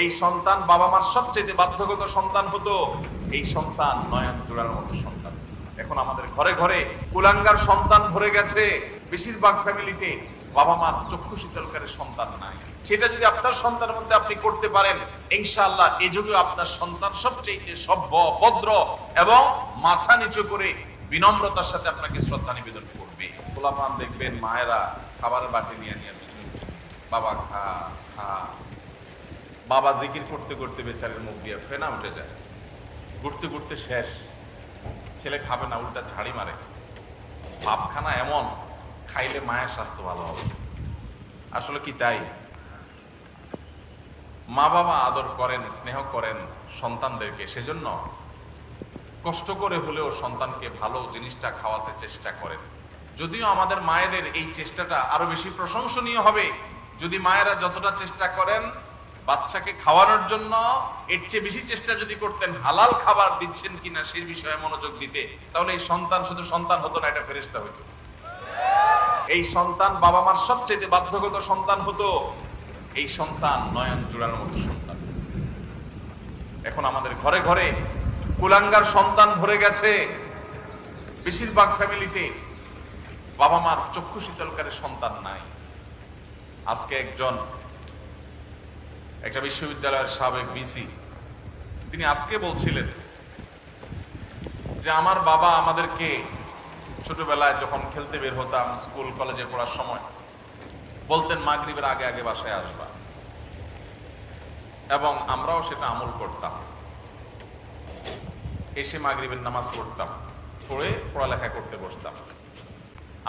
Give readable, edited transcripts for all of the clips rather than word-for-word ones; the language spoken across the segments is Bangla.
এই সন্তান বাবা মার সবচেয়ে বাধ্যগত সন্তান হতো, এই সন্তান নয়ন জোড়ার মতো সন্তান। এখন আমাদের ঘরে ঘরে কুলাঙ্গার সন্তান ভরে গেছে। বেশিরভাগ ফ্যামিলিতে বাবা মার চক্ষু শীতলকারী সন্তান নাই। সেটা যদি আপনার সন্তানের মধ্যে আপনি করতে পারেন, ইনশাআল্লাহ এই যুগে আপনার সন্তান সবচেয়ে সভ্য, ভদ্র এবং মাথা নিচু করে বিনম্রতার সাথে আপনাকে শ্রদ্ধা নিবেদন করবে। পোলাপান দেখবেন মায়েরা খাবারের বাটি নিয়ে নিয়ে পিছনে বাবা খা খা, বাবা জিকির করতে করতে বেচারের মুখ দিয়ে ফেনা উঠে যায়, ঘুরতে ঘুরতে শেষ। ছেলে খাবে না, উল্টা ঝাড়ি মারে। ভাবখানা এমন, খাইলে মায়ের স্বাস্থ্য ভালো হবে। আসলে কি তাই? মা বাবা আদর করেন, স্নেহ করেন সন্তানদেরকে, সেজন্য কষ্ট করে হলেও সন্তানকে ভালো জিনিসটা খাওয়াতে চেষ্টা করেন। যদিও আমাদের মায়েদের এই চেষ্টাটা আরো বেশি প্রশংসনীয় হবে যদি মায়েরা যতটা চেষ্টা করেন বাচ্চাকে খাওয়ানোর জন্য, এর চেয়ে বেশি চেষ্টা যদি করতেন হালাল খাবার দিচ্ছেন কিনা সেই বিষয়ে মনোযোগ দিতে, তাহলে এই সন্তান শুধু সন্তান হতো না, এটা ফেরেশতা হতো। এই সন্তান বাবা মার সবচেয়ে বাধ্যগত সন্তান হতো, এই সন্তান নয়ন জোড়ার মতো সন্তান। এখন আমাদের ঘরে ঘরে কুলাঙ্গার সন্তান ভরে গেছে। বেশিরভাগ ফ্যামিলিতে বাবা মার চক্ষু শীতলকারী সন্তান নাই। আজকে একটা বিশ্ববিদ্যালয়ের সাবেক ভিসি, তিনি আজকে বলছিলেন যে আমার বাবা আমাদেরকে ছোটবেলায় যখন খেলতে বের হতাম, স্কুল কলেজে পড়ার সময় বলতেন মাগরিবের আগে আগে বাসায় আসবা, এবং আমরাও সেটা আমল করতাম। এসে মাগরিবের নামাজ পড়তাম, পড়ে পড়ালেখা করতে বসতাম।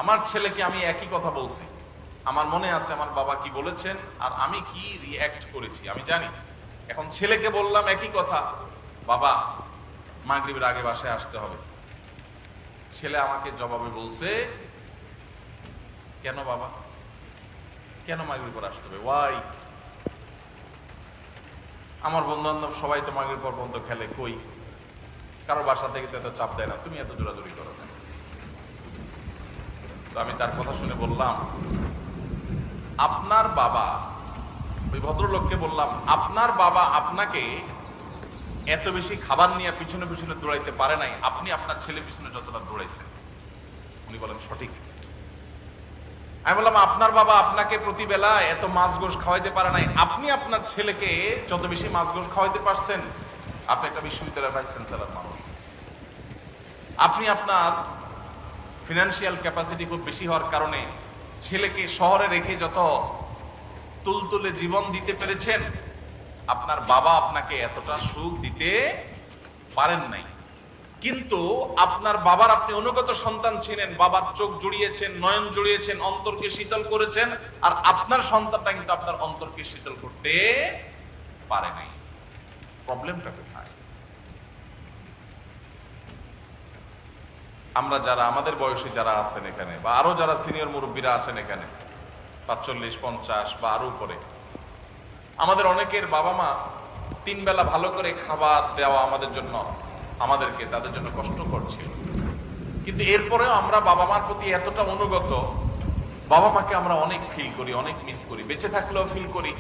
আমার ছেলেকে আমি একই কথা বলছি। আমার মনে আছে আমার বাবা কি বলেছেন আর আমি কি রিঅ্যাক্ট করেছি আমি জানি। এখন ছেলেকে বললাম একই কথা, বাবা মাগরিবের আগে বাসায় আসতে হবে। ছেলে আমাকে জবাবে বলছে, কেন বাবা, কেন মাগরিব পর আসতে হবে, ওয়াই? আমার বন্ধু বান্ধব সবাই তো মাগরিব পর পর্যন্ত খেলে, কই কারো বাসা থেকে তো এত চাপ দেয় না, তুমি এত জোরাজুরি করো না। তো আমি তার কথা শুনে বললাম, আপনার বাবা, ওই ভদ্রলোককে বললাম, আপনার বাবা আপনাকে এত বেশি খাবার নিয়ে পিছনে পিছনে দৌড়াইতে পারে নাই, আপনি আপনার ছেলে পিছনে যতটা দৌড়াইছেন। উনি বলেন সঠিক। আমি বললাম, আপনার বাবা আপনাকে প্রতিবেলা এত মাছ গোশ খাওয়াইতে পারে নাই, আপনি আপনার ছেলেকে যত বেশি মাছ গোশ খাওয়াইতে পারছেন। আপনি একটা বিশ্ববিদ্যালয়ের ভাইস চ্যান্সেলর মানুষ, আপনি আপনার ফিনান্সিয়াল ক্যাপাসিটি খুব বেশি হওয়ার কারণে ছেলেকে শহরে রেখে যত তুলতুলে জীবন দিতে পেরেছেন, আপনার বাবা আপনাকে এতটা সুখ দিতে পারেন নাই। কিন্তু আপনার বাবার আপনি অনুগত সন্তান ছিলেন, বাবার চোখ জুড়িয়েছেন, নয়ন জুড়িয়েছেন, অন্তরকে শীতল করেছেন, আর আপনার সন্তানটা কিন্তু আপনার অন্তরকে শীতল করতে পারে নাই। প্রবলেমটা কোথায়? আমরা যারা আমাদের বয়সী যারা আছেন এখানে, বা আরো যারা সিনিয়র মুরব্বীরা আছেন এখানে 45, 50 বা আরো উপরে, আমাদের অনেকের বাবা মা 3 বেলা ভালো করে খাবার দেওয়া আমাদের জন্য, আমাদেরকে তাদের জন্য কষ্টকর ছিল। কিন্তু এরপরেও আমরা বাবা মার প্রতি এতটা অনুগত, বাবা মাকে আমরা অনেক ফিল করি, অনেক মিস করি। বেঁচে থাকলেও ফিল করি,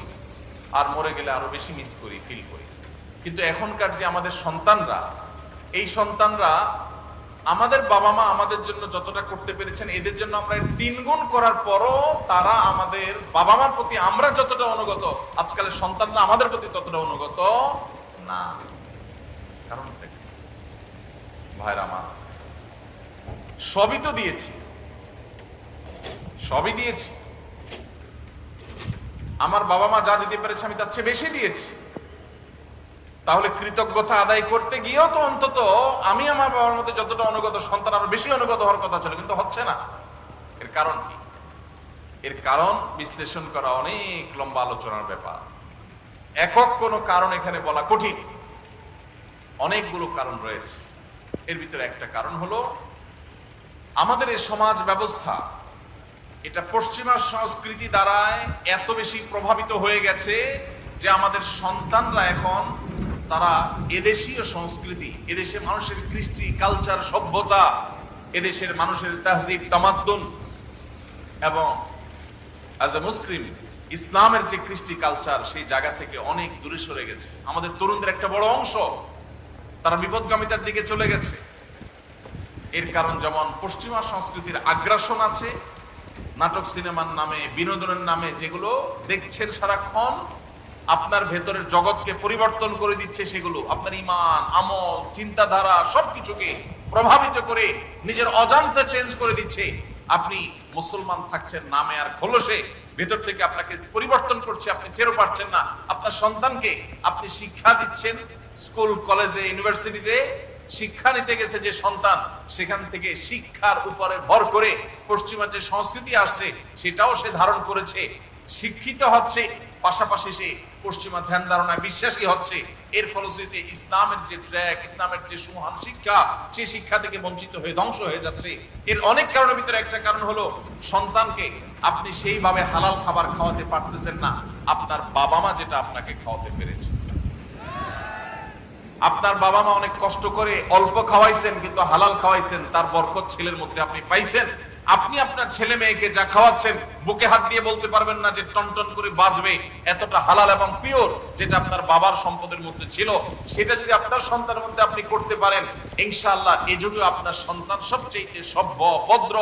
আর মরে গেলে আরো বেশি মিস করি, ফিল করি। কিন্তু এখনকার যে আমাদের সন্তানরা, এই সন্তানরা আমাদের বাবা মা আমাদের জন্য যতটা করতে পেরেছেন, এদের জন্য আমরা 3 গুণ করার পরও তারা আমাদের বাবা মার প্রতি আমরা যতটা অনুগত, আজকালের সন্তানরা আমাদের প্রতি ততটা অনুগত না। কারণ ভাইরা আমার, সবই তো দিয়েছি, সবই দিয়েছি। আমার বাবা মা যা দিতে পেরেছে আমি তার চেয়ে বেশি দিয়েছি। তাহলে কৃতজ্ঞতা আদায় করতে গিয়েও তো অন্তত আমি আমার বাবার মধ্যে যতটা অনুগত, সন্তান আরো বেশি অনুগত হওয়ার কথা ছিল, কিন্তু হচ্ছে না। এর কারণ কি? এর কারণ বিশ্লেষণ করা অনেক লম্বা আলোচনার ব্যাপার। একক কোনো কারণ এখানে বলা কঠিন, অনেকগুলো কারণ রয়েছে। এর ভিতরে একটা কারণ হলো আমাদের এই সমাজ ব্যবস্থা, এটা পশ্চিমা সংস্কৃতি দ্বারায় এত বেশি প্রভাবিত হয়ে গেছে যে আমাদের সন্তানরা এখন তারা এদেশীয় সংস্কৃতি, এদেশের মানুষের কৃষ্টি, কালচার, সভ্যতা, এদেশের মানুষের তাহজিব, তামাদ্দুন এবং অ্যাজ এ মুসলিম ইসলামের যে কৃষ্টি কালচার সেই জায়গা থেকে অনেক দূরে সরে গেছে। আমাদের তরুণদের একটা বড় অংশ তারা বিপদগামিতার দিকে চলে গেছে। এর কারণ যেমন পশ্চিমা সংস্কৃতির আগ্রাসন আছে, নাটক সিনেমার নামে, বিনোদনের নামে যেগুলো দেখছেন সারাক্ষণ আপনার ভেতরের জগৎকে পরিবর্তন করে দিচ্ছে, সেগুলো আপনার ঈমান, আমল, চিন্তাধারা সবকিছুকে প্রভাবিত করে নিজের অজান্তে চেঞ্জ করে দিচ্ছে। আপনি মুসলমান থাকছেন নামে আর খোলসে, ভেতর থেকে আপনাকে পরিবর্তন করছে, আপনি টেরও পাচ্ছেন না। আপনার সন্তানকে আপনি শিক্ষা দিচ্ছেন, স্কুল, কলেজে, ইউনিভার্সিটিতে শিক্ষা নিতে গেছে যে সন্তান, সেখান থেকে শিক্ষার উপরে ভর করে পশ্চিমা যে সংস্কৃতি আসছে সেটাও সে ধারণ করেছে, শিক্ষিত হচ্ছে, পাশাপাশি সে পশ্চিমা ধ্যান ধারণায় বিশ্বাসী হচ্ছে। এর ফলশ্রুতিতে ইসলামের যে ট্র্যাক, ইসলামের যে সুমহান শিক্ষা, সেই শিক্ষা থেকে বঞ্চিত হয়ে ধ্বংস হয়ে যাচ্ছে। এর অনেক কারণের ভিতরে একটা কারণ হলো সন্তানকে আপনি সেইভাবে হালাল খাবার খাওয়াতে পারতেছেন না আপনার বাবা মা যেটা আপনাকে খাওয়াতে পেরেছে। আপনার বাবা মা অনেক কষ্ট করে অল্প খাওয়াইছেন, কিন্তু হালাল খাওয়াইছেন, তার বরকত ছেলের মধ্যে আপনি পাইছেন। আপনি আপনার ছেলে মেয়েকে যা খাওয়াচ্ছেন বুকে হাত দিয়ে বলতে পারবেন না যে টনটন করে বাজবে, এতটা হালাল এবং পিওর যেটা আপনার বাবার সম্পদের মধ্যে ছিল, সেটা যদি আপনার সন্তানের মধ্যে আপনি করতে পারেন, ইনশাআল্লাহ এই যুগে আপনার সন্তান সবচেয়ে সভ্য, ভদ্র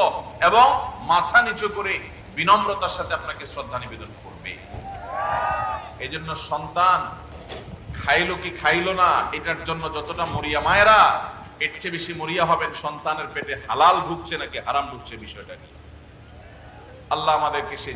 এবং মাথা নিচু করে বিনম্রতার সাথে আপনাকে শ্রদ্ধা নিবেদন করবে। এই জন্য সন্তান খাইলো কি খাইলো না এটার জন্য যতটা মরিয়া মায়েরা, এর চেয়ে বেশি মরিয়া হবেন সন্তানের পেটে হালাল ঢুকছে নাকি হারাম ঢুকছে বিষয়টা নিয়ে। আল্লাহ আমাদেরকে সেই